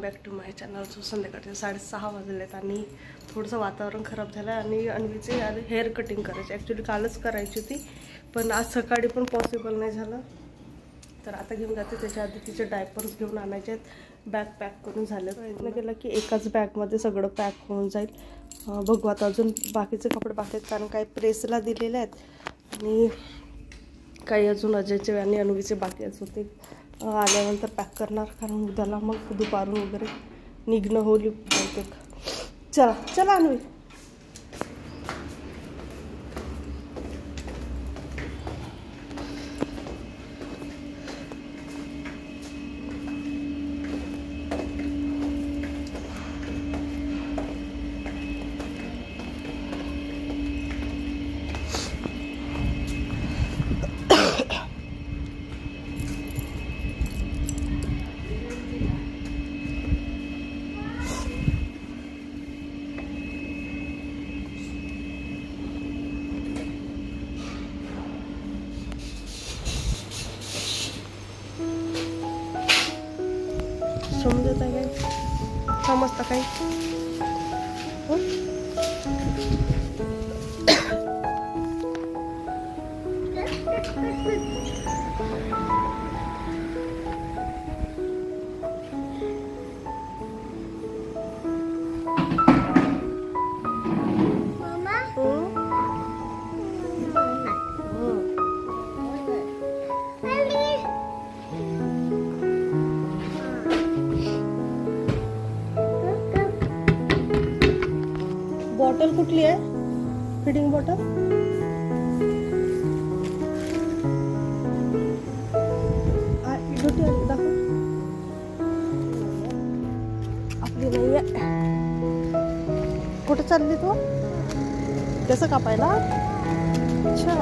Welcome back to my channel. So संध्याकाळचे 6:30 वाजलेत आणि थोडंसं वातावरण खराब झालं आणि अन्वीचे हेअर कटिंग करायची. ॲक्च्युली कालच करायची होती पण आज सकाळी पण पॉसिबल नाही झालं, तर आता घेऊन जाते. त्याच्या आधी तिचे डायपर्स घेऊन आणायचे आहेत. बॅग पॅक करून झालं. प्रयत्न केला की एकाच बॅगमध्ये सगळं पॅक होऊन जाईल. बघू आता, अजून बाकीचे कपडे बाकी आहेत कारण काही प्रेसला दिलेले आहेत आणि काही अजून अजयचे आणि अन्वीचे बाकी होते. आल्यानंतर पॅक करणार कारण उद्याला मग दुपारून वगैरे निघणं होईल बहुतेक. चला चला अन्वी. समजत आहे काय? समजतं काय? बॉटल कुठली आहे? फिडिंग बॉटल दाखव. आपली नाही आहे. कुठं चालली तू? कसं कापायला? अच्छा,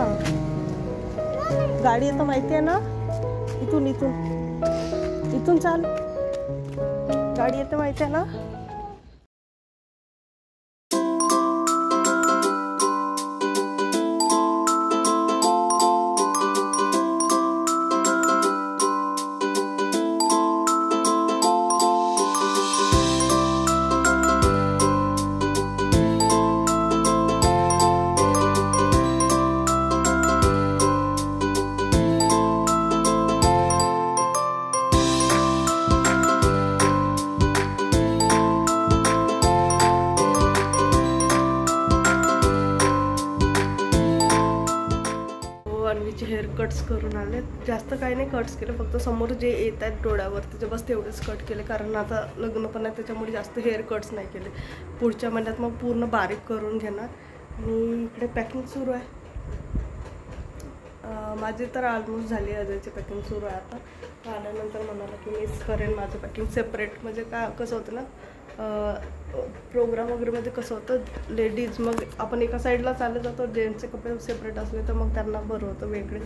गाडी येतं माहिती आहे ना? इथून इथून इथून चाल. गाडी येतं माहिती आहे ना? अन्वीचे हेअर कट्स करून आले. जास्त काही नाही कट्स केले, फक्त समोर जे येत आहेत डोळ्यावरती ते बस तेवढेच कट केले कारण आता लग्न पण आहे त्याच्यामुळे जास्त हेअर कट्स नाही केले. पुढच्या महिन्यात मग पूर्ण बारीक करून घेणार. आणि इकडे पॅकिंग सुरू आहे. माझी तर ऑलमोस्ट झाली. अजयची पॅकिंग सुरू आहे. आता आल्यानंतर म्हणाला की मीच करेन माझं पॅकिंग सेपरेट. म्हणजे काय कसं होतं ना, प्रोग्राम वगैरेमध्ये कसं होतं, लेडीज मग आपण एका साईडला चालत जातो, जेंट्सचे कपडे सेपरेट असले तर मग त्यांना बरं होतं वेगळे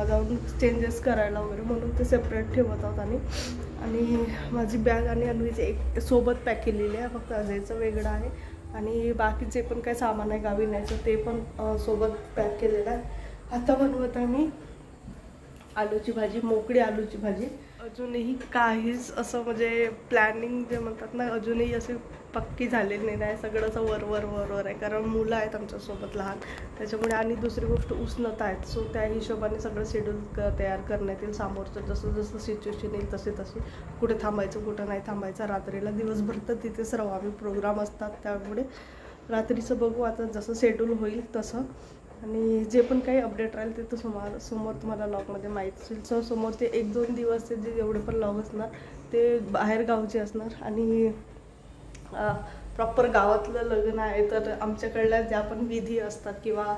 जाऊन चेंजेस करायला वगैरे, म्हणून ते सेपरेट ठेवत आहोत. आणि माझी बॅग आणि अन्वीचे एक सोबत पॅक केलेली आहे, फक्त अजयचं वेगळं आहे. आणि बाकीचे पण काही सामान आहे गावी न्यायचं ते पण सोबत पॅक केलेलं आहे. आता बनवत आहे मी आलूची भाजी, मोकळी आलूची भाजी. अजूनही काहीच असं म्हणजे प्लॅनिंग जे म्हणतात ना, अजूनही असे पक्की झालेली नाही. सगळं असं वर आहे कारण मुलं आहेत आमच्यासोबत लहान, त्याच्यामुळे. आणि दुसरी गोष्ट उष्णता आहेत. सो त्या हिशोबाने सगळं शेड्यूल तयार करण्यात येईल. समोरचं जसं जसं सिच्युएशन येईल तसे कुठे थांबायचं कुठं नाही थांबायचं. रात्रीला दिवसभर तर तिथेच राहू आम्ही, प्रोग्राम असतात त्यामुळे रात्रीचं बघू आता जसं शेड्यूल होईल तसं. आणि जे पण काही अपडेट राहील ते तर समोर तुम्हाला लॉगमध्ये माहीत असेल. सो समोरचे 1-2 दिवस जे जेवढे पण लॉग असणार ते बाहेर गावचे असणार. आणि प्रॉपर गावातलं लग्न आहे तर आमच्याकडल्या ज्या पण विधी असतात किंवा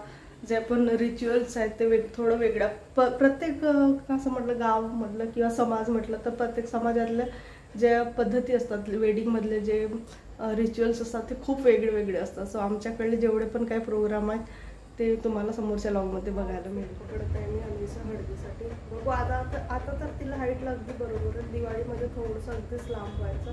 जे पण रिच्युअल्स आहेत ते थोडं वेगळ्या प्रत्येक असं म्हटलं गाव म्हटलं किंवा समाज म्हटलं तर प्रत्येक समाजातल्या ज्या पद्धती असतात वेडिंगमधले जे रिच्युअल्स असतात ते खूप वेगळे असतात. सो आमच्याकडले जेवढे पण काही प्रोग्राम आहेत ते तुम्हाला समोरच्या लॉगमध्ये बघायला मिळेल. पकडत आहे मी अन्वीच्या हळदीसाठी. बघू आता तर तिला हाईटला अगदी बरोबर आहे. दिवाळीमध्ये थोडंसं अगदीच लांब व्हायचं.